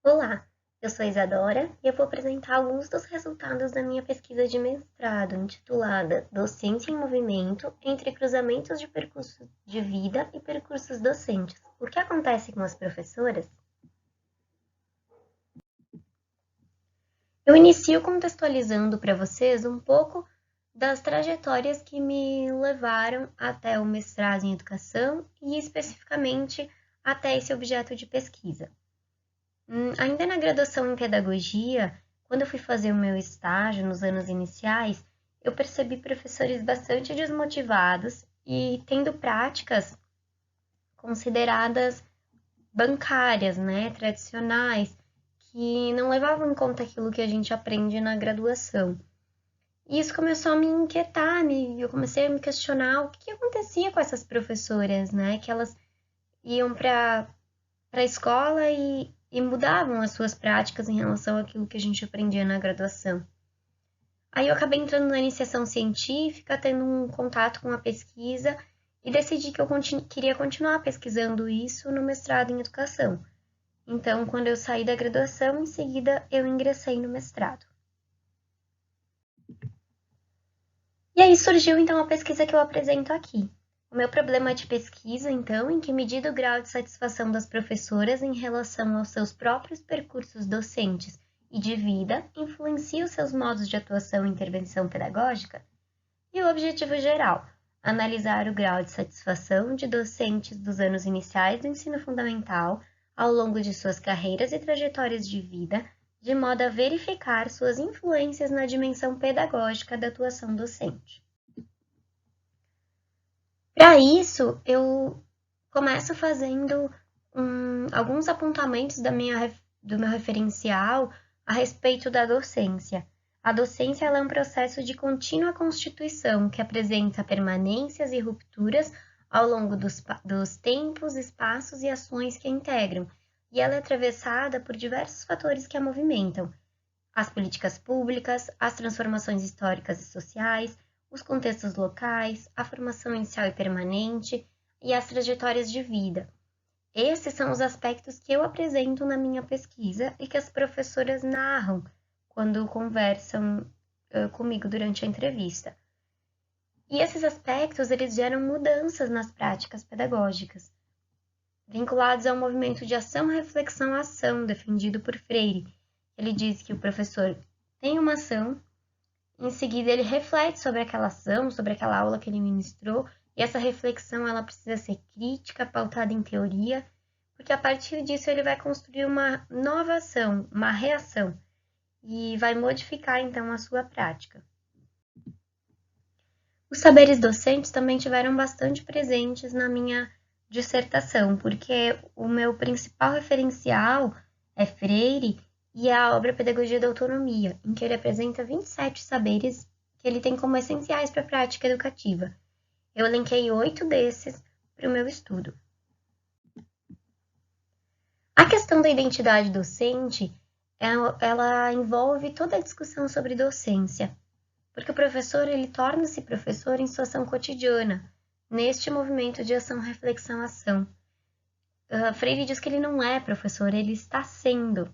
Olá, eu sou a Isadora e eu vou apresentar alguns dos resultados da minha pesquisa de mestrado, intitulada Docência em Movimento entre cruzamentos de percursos de vida e percursos docentes. O que acontece com as professoras? Eu inicio contextualizando para vocês um pouco das trajetórias que me levaram até o mestrado em educação e especificamente até esse objeto de pesquisa. Ainda na graduação em pedagogia, quando eu fui fazer o meu estágio nos anos iniciais, eu percebi professores bastante desmotivados e tendo práticas consideradas bancárias, né, tradicionais, que não levavam em conta aquilo que a gente aprende na graduação. E isso começou a me inquietar, eu comecei a me questionar o que acontecia com essas professoras, né, que elas iam para a escola e mudavam as suas práticas em relação àquilo que a gente aprendia na graduação. Aí eu acabei entrando na iniciação científica, tendo um contato com a pesquisa e decidi que eu queria continuar pesquisando isso no mestrado em educação. Então, quando eu saí da graduação, em seguida eu ingressei no mestrado. E aí surgiu então a pesquisa que eu apresento aqui. O meu problema de pesquisa, então, em que medida o grau de satisfação das professoras em relação aos seus próprios percursos docentes e de vida influencia os seus modos de atuação e intervenção pedagógica? E o objetivo geral, analisar o grau de satisfação de docentes dos anos iniciais do ensino fundamental ao longo de suas carreiras e trajetórias de vida, de modo a verificar suas influências na dimensão pedagógica da atuação docente. Para isso, eu começo fazendo alguns apontamentos do meu referencial a respeito da docência. A docência é um processo de contínua constituição que apresenta permanências e rupturas ao longo dos tempos, espaços e ações que a integram, e ela é atravessada por diversos fatores que a movimentam, as políticas públicas, as transformações históricas e sociais, os contextos locais, a formação inicial e permanente e as trajetórias de vida. Esses são os aspectos que eu apresento na minha pesquisa e que as professoras narram quando conversam comigo durante a entrevista. E esses aspectos, eles geram mudanças nas práticas pedagógicas, vinculados ao movimento de ação-reflexão-ação defendido por Freire. Ele diz que o professor tem uma ação, em seguida ele reflete sobre aquela ação, sobre aquela aula que ele ministrou, e essa reflexão ela precisa ser crítica, pautada em teoria, porque a partir disso ele vai construir uma nova ação, uma reação, e vai modificar então a sua prática. Os saberes docentes também tiveram bastante presentes na minha dissertação, porque o meu principal referencial é Freire e a obra Pedagogia da Autonomia, em que ele apresenta 27 saberes que ele tem como essenciais para a prática educativa. Eu elenquei 8 desses para o meu estudo. A questão da identidade docente, ela envolve toda a discussão sobre docência, porque o professor ele torna-se professor em sua ação cotidiana, neste movimento de ação, reflexão, ação. Freire diz que ele não é professor, ele está sendo,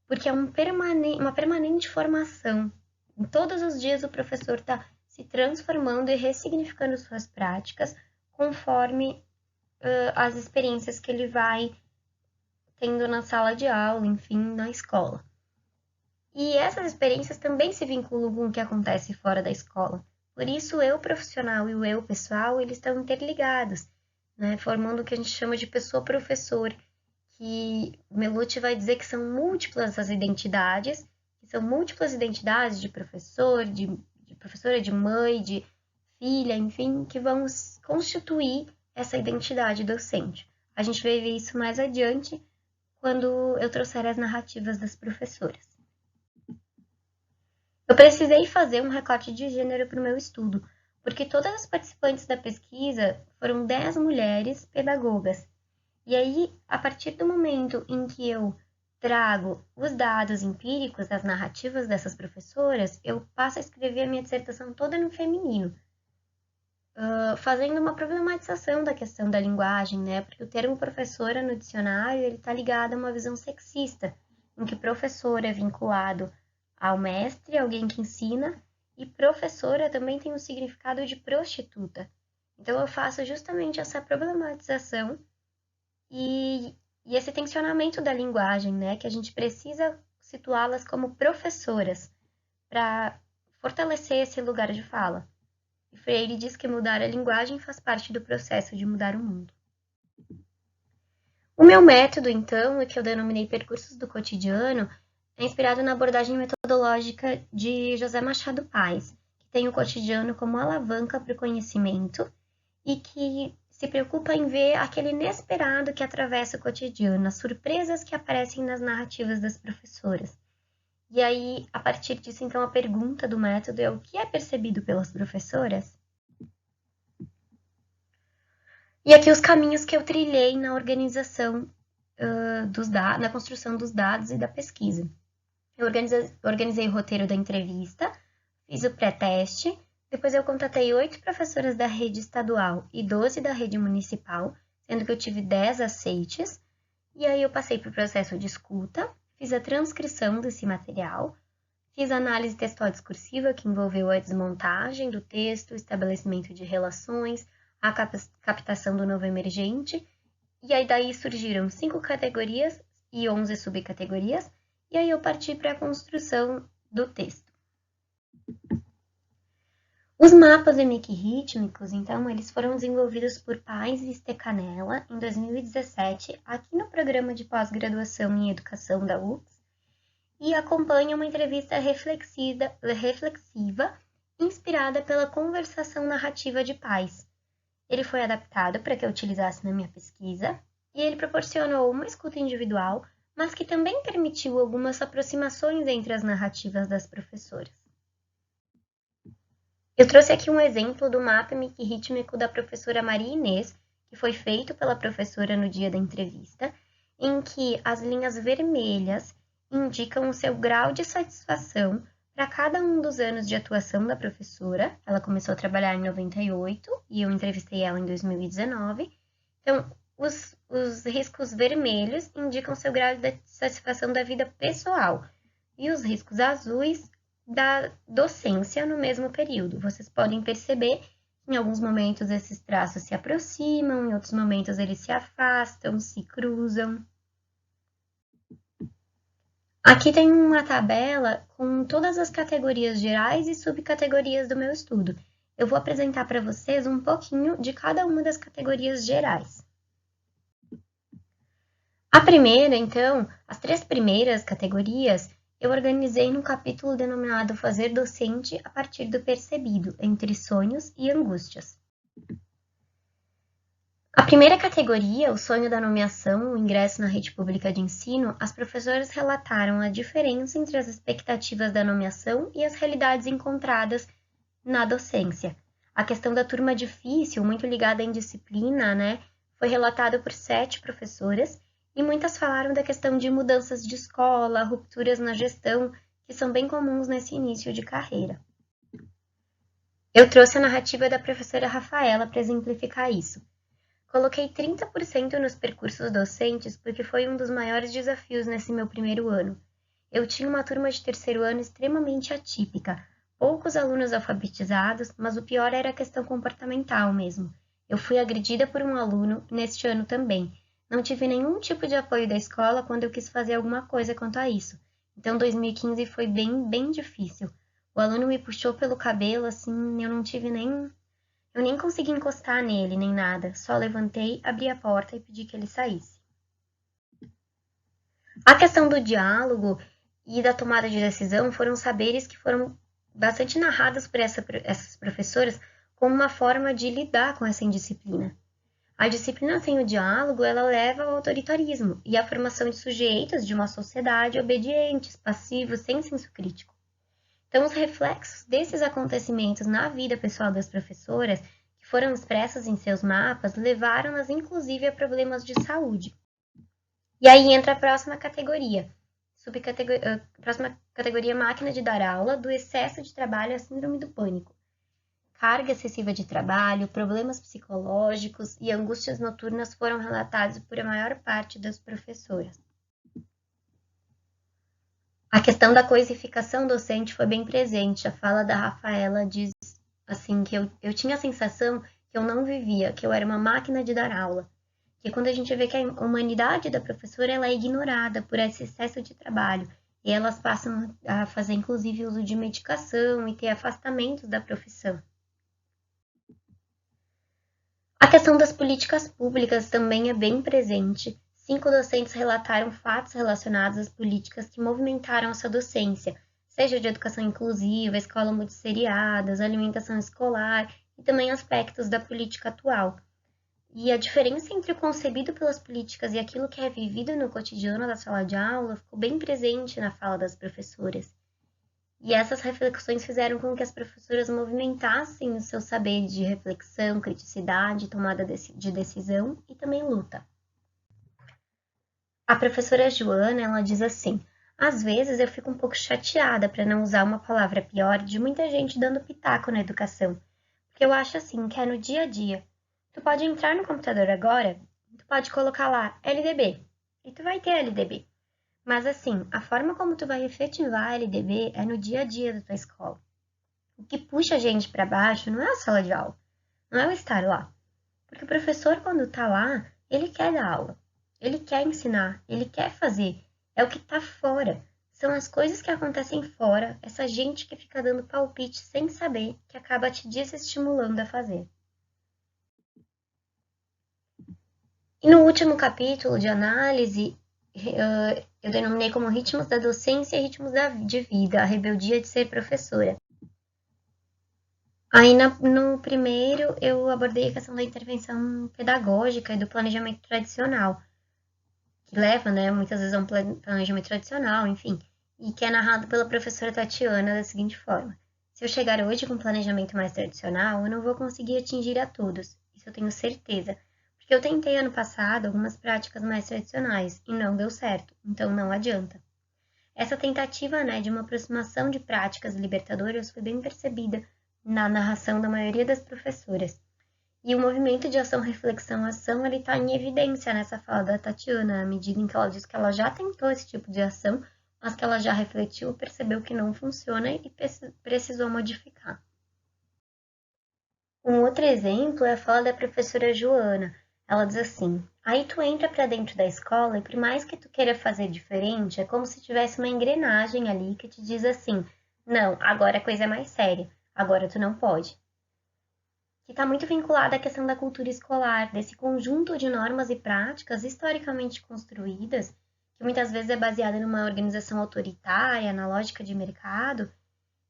porque é uma permanente formação. Em todos os dias o professor está se transformando e ressignificando suas práticas conforme as experiências que ele vai tendo na sala de aula, enfim, na escola. E essas experiências também se vinculam com o que acontece fora da escola. Por isso, o eu profissional e o eu pessoal, eles estão interligados, né? Formando o que a gente chama de pessoa-professor, que Melucci vai dizer que são múltiplas as identidades, que são múltiplas identidades de professor, de professora, de mãe, de filha, enfim, que vão constituir essa identidade docente. A gente vai ver isso mais adiante quando eu trouxer as narrativas das professoras. Eu precisei fazer um recorte de gênero para o meu estudo, porque todas as participantes da pesquisa foram 10 mulheres pedagogas. E aí, a partir do momento em que eu trago os dados empíricos das narrativas dessas professoras, eu passo a escrever a minha dissertação toda no feminino, fazendo uma problematização da questão da linguagem, né? Porque o termo professora no dicionário ele está ligado a uma visão sexista em que professor é vinculado ao mestre, alguém que ensina, e professora também tem o significado de prostituta. Então eu faço justamente essa problematização e esse tensionamento da linguagem, né, que a gente precisa situá-las como professoras para fortalecer esse lugar de fala. E Freire diz que mudar a linguagem faz parte do processo de mudar o mundo. O meu método, então, que eu denominei Percursos do Cotidiano, é inspirado na abordagem metodológica de José Machado Paz, que tem o cotidiano como alavanca para o conhecimento e que se preocupa em ver aquele inesperado que atravessa o cotidiano, as surpresas que aparecem nas narrativas das professoras. E aí, a partir disso, então, a pergunta do método é o que é percebido pelas professoras? E aqui os caminhos que eu trilhei na organização na construção dos dados e da pesquisa. Eu organizei o roteiro da entrevista, fiz o pré-teste, depois eu contatei 8 professoras da rede estadual e 12 da rede municipal, sendo que eu tive 10 aceites, e aí eu passei para o processo de escuta, fiz a transcrição desse material, fiz a análise textual discursiva, que envolveu a desmontagem do texto, o estabelecimento de relações, a captação do novo emergente, e aí daí surgiram 5 categorias e 11 subcategorias, e aí eu parti para a construção do texto. Os mapas emic-rítmicos, então, eles foram desenvolvidos por Paz e Stecanella em 2017, aqui no programa de pós-graduação em educação da UFS, e acompanha uma entrevista reflexiva inspirada pela conversação narrativa de Paz. Ele foi adaptado para que eu utilizasse na minha pesquisa, e ele proporcionou uma escuta individual, mas que também permitiu algumas aproximações entre as narrativas das professoras. Eu trouxe aqui um exemplo do mapa emic-rítmico da professora Maria Inês, que foi feito pela professora no dia da entrevista, em que as linhas vermelhas indicam o seu grau de satisfação para cada um dos anos de atuação da professora. Ela começou a trabalhar em 98 e eu entrevistei ela em 2019. Então, os riscos vermelhos indicam seu grau de satisfação da vida pessoal e os riscos azuis da docência no mesmo período. Vocês podem perceber que em alguns momentos esses traços se aproximam, em outros momentos eles se afastam, se cruzam. Aqui tem uma tabela com todas as categorias gerais e subcategorias do meu estudo. Eu vou apresentar para vocês um pouquinho de cada uma das categorias gerais. A primeira, então, as 3 primeiras categorias, eu organizei num capítulo denominado Fazer Docente a partir do percebido, entre sonhos e angústias. A primeira categoria, o sonho da nomeação, o ingresso na rede pública de ensino, as professoras relataram a diferença entre as expectativas da nomeação e as realidades encontradas na docência. A questão da turma difícil, muito ligada à indisciplina, né, foi relatada por 7 professoras, e muitas falaram da questão de mudanças de escola, rupturas na gestão, que são bem comuns nesse início de carreira. Eu trouxe a narrativa da professora Rafaela para exemplificar isso. Coloquei 30% nos percursos docentes porque foi um dos maiores desafios nesse meu primeiro ano. Eu tinha uma turma de terceiro ano extremamente atípica, poucos alunos alfabetizados, mas o pior era a questão comportamental mesmo. Eu fui agredida por um aluno neste ano também. Não tive nenhum tipo de apoio da escola quando eu quis fazer alguma coisa quanto a isso. Então 2015 foi bem difícil. O aluno me puxou pelo cabelo, assim, eu nem consegui encostar nele, nem nada. Só levantei, abri a porta e pedi que ele saísse. A questão do diálogo e da tomada de decisão foram saberes que foram bastante narrados por essas professoras como uma forma de lidar com essa indisciplina. A disciplina sem o diálogo, ela leva ao autoritarismo e à formação de sujeitos de uma sociedade obedientes, passivos, sem senso crítico. Então, os reflexos desses acontecimentos na vida pessoal das professoras, que foram expressos em seus mapas, levaram-nas inclusive a problemas de saúde. E aí entra a próxima categoria, próxima categoria máquina de dar aula, do excesso de trabalho à síndrome do pânico. Carga excessiva de trabalho, problemas psicológicos e angústias noturnas foram relatados por a maior parte das professoras. A questão da coisificação docente foi bem presente. A fala da Rafaela diz assim que eu tinha a sensação que eu não vivia, que eu era uma máquina de dar aula. Que quando a gente vê que a humanidade da professora ela é ignorada por esse excesso de trabalho, e elas passam a fazer inclusive uso de medicação e ter afastamentos da profissão. A questão das políticas públicas também é bem presente. 5 docentes relataram fatos relacionados às políticas que movimentaram essa docência, seja de educação inclusiva, escola multisseriadas, alimentação escolar e também aspectos da política atual. E a diferença entre o concebido pelas políticas e aquilo que é vivido no cotidiano da sala de aula ficou bem presente na fala das professoras. E essas reflexões fizeram com que as professoras movimentassem o seu saber de reflexão, criticidade, tomada de decisão e também luta. A professora Joana, ela diz assim: às vezes eu fico um pouco chateada, para não usar uma palavra pior, de muita gente dando pitaco na educação, porque eu acho assim que é no dia a dia. Tu pode entrar no computador agora, tu pode colocar lá LDB, e tu vai ter LDB. Mas assim, a forma como tu vai efetivar a LDB é no dia a dia da tua escola. O que puxa a gente para baixo não é a sala de aula, não é o estar lá. Porque o professor, quando tá lá, ele quer dar aula, ele quer ensinar, ele quer fazer. É o que tá fora. São as coisas que acontecem fora, essa gente que fica dando palpite sem saber, que acaba te desestimulando a fazer. E no último capítulo de análise, eu denominei como ritmos da docência e ritmos de vida, a rebeldia de ser professora. Aí no primeiro eu abordei a questão da intervenção pedagógica e do planejamento tradicional, que leva, né, muitas vezes a um planejamento tradicional, enfim, e que é narrado pela professora Tatiana da seguinte forma: se eu chegar hoje com um planejamento mais tradicional, eu não vou conseguir atingir a todos, isso eu tenho certeza, porque eu tentei ano passado algumas práticas mais tradicionais e não deu certo, então não adianta. Essa tentativa, né, de uma aproximação de práticas libertadoras foi bem percebida na narração da maioria das professoras. E o movimento de ação-reflexão-ação ele está em evidência nessa fala da Tatiana, à medida em que ela diz que ela já tentou esse tipo de ação, mas que ela já refletiu, percebeu que não funciona e precisou modificar. Um outro exemplo é a fala da professora Joana. Ela diz assim: aí tu entra para dentro da escola e por mais que tu queira fazer diferente, é como se tivesse uma engrenagem ali que te diz assim: não, agora a coisa é mais séria, agora tu não pode. Que está muito vinculada à questão da cultura escolar, desse conjunto de normas e práticas historicamente construídas, que muitas vezes é baseada numa organização autoritária, na lógica de mercado,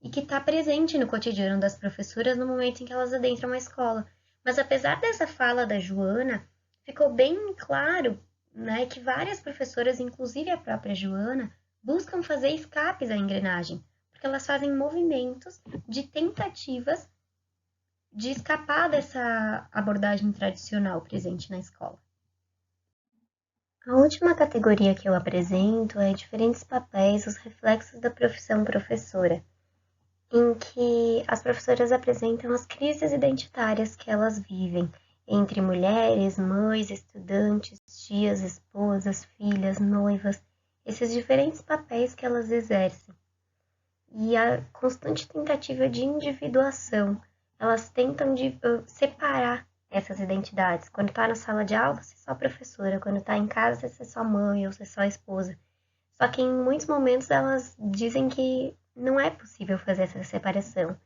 e que está presente no cotidiano das professoras no momento em que elas adentram a escola. Mas apesar dessa fala da Joana, ficou bem claro, né, que várias professoras, inclusive a própria Joana, buscam fazer escapes à engrenagem, porque elas fazem movimentos de tentativas de escapar dessa abordagem tradicional presente na escola. A última categoria que eu apresento é diferentes papéis, os reflexos da profissão professora, em que as professoras apresentam as crises identitárias que elas vivem entre mulheres, mães, estudantes, tias, esposas, filhas, noivas, esses diferentes papéis que elas exercem. E a constante tentativa de individuação, elas tentam separar essas identidades. Quando está na sala de aula, você é só professora. Quando está em casa, você é só mãe ou você é só esposa. Só que em muitos momentos elas dizem que não é possível fazer essa separação.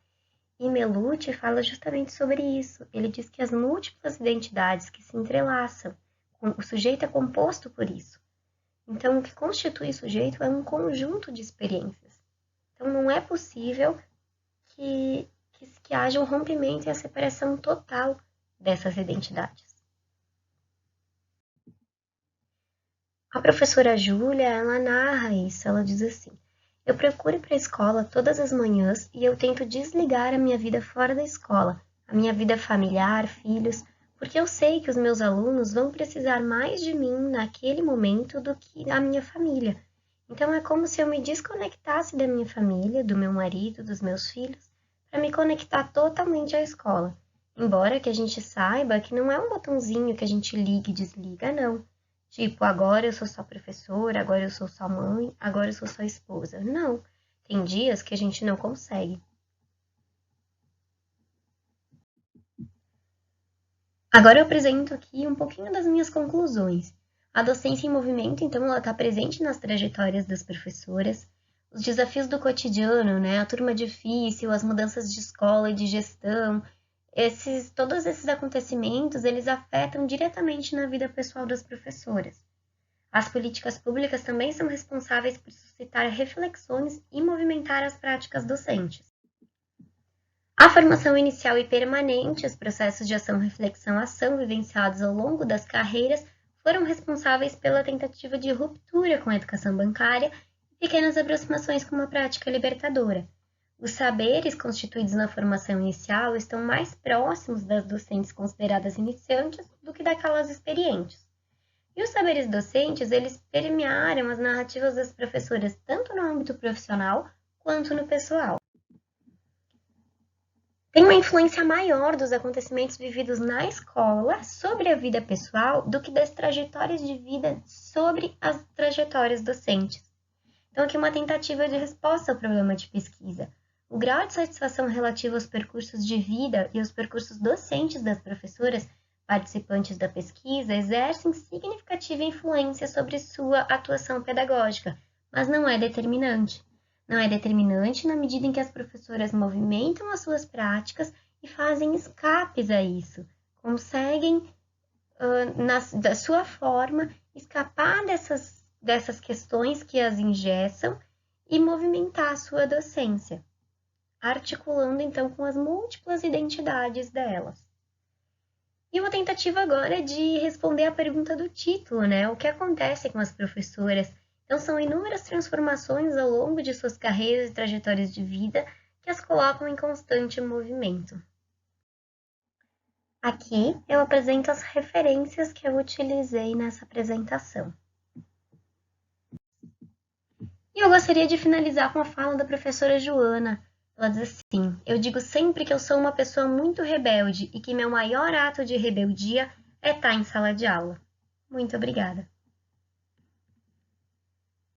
E Melucci fala justamente sobre isso. Ele diz que as múltiplas identidades que se entrelaçam, o sujeito é composto por isso. Então, o que constitui o sujeito é um conjunto de experiências. Então, não é possível que haja um rompimento e a separação total dessas identidades. A professora Júlia, ela narra isso, ela diz assim: eu procuro ir para a escola todas as manhãs e eu tento desligar a minha vida fora da escola, a minha vida familiar, filhos, porque eu sei que os meus alunos vão precisar mais de mim naquele momento do que a minha família. Então é como se eu me desconectasse da minha família, do meu marido, dos meus filhos, para me conectar totalmente à escola. Embora que a gente saiba que não é um botãozinho que a gente liga e desliga, não. Tipo, agora eu sou só professora, agora eu sou só mãe, agora eu sou só esposa. Não, tem dias que a gente não consegue. Agora eu apresento aqui um pouquinho das minhas conclusões. A docência em movimento, então, ela está presente nas trajetórias das professoras. Os desafios do cotidiano, né? A turma difícil, as mudanças de escola e de gestão, todos esses acontecimentos, eles afetam diretamente na vida pessoal das professoras. As políticas públicas também são responsáveis por suscitar reflexões e movimentar as práticas docentes. A formação inicial e permanente, os processos de ação, reflexão, ação vivenciados ao longo das carreiras foram responsáveis pela tentativa de ruptura com a educação bancária e pequenas aproximações com uma prática libertadora. Os saberes constituídos na formação inicial estão mais próximos das docentes consideradas iniciantes do que daquelas experientes. E os saberes docentes, eles permearam as narrativas das professoras tanto no âmbito profissional quanto no pessoal. Tem uma influência maior dos acontecimentos vividos na escola sobre a vida pessoal do que das trajetórias de vida sobre as trajetórias docentes. Então, aqui uma tentativa de resposta ao problema de pesquisa. O grau de satisfação relativo aos percursos de vida e aos percursos docentes das professoras participantes da pesquisa exercem significativa influência sobre sua atuação pedagógica, mas não é determinante. Não é determinante na medida em que as professoras movimentam as suas práticas e fazem escapes a isso, conseguem, da sua forma, escapar dessas questões que as engessam e movimentar a sua docência, articulando então com as múltiplas identidades delas. E uma tentativa agora de responder à pergunta do título, né? O que acontece com as professoras? Então, são inúmeras transformações ao longo de suas carreiras e trajetórias de vida que as colocam em constante movimento. Aqui eu apresento as referências que eu utilizei nessa apresentação. E eu gostaria de finalizar com a fala da professora Joana. Ela diz assim: eu digo sempre que eu sou uma pessoa muito rebelde e que meu maior ato de rebeldia é estar em sala de aula. Muito obrigada.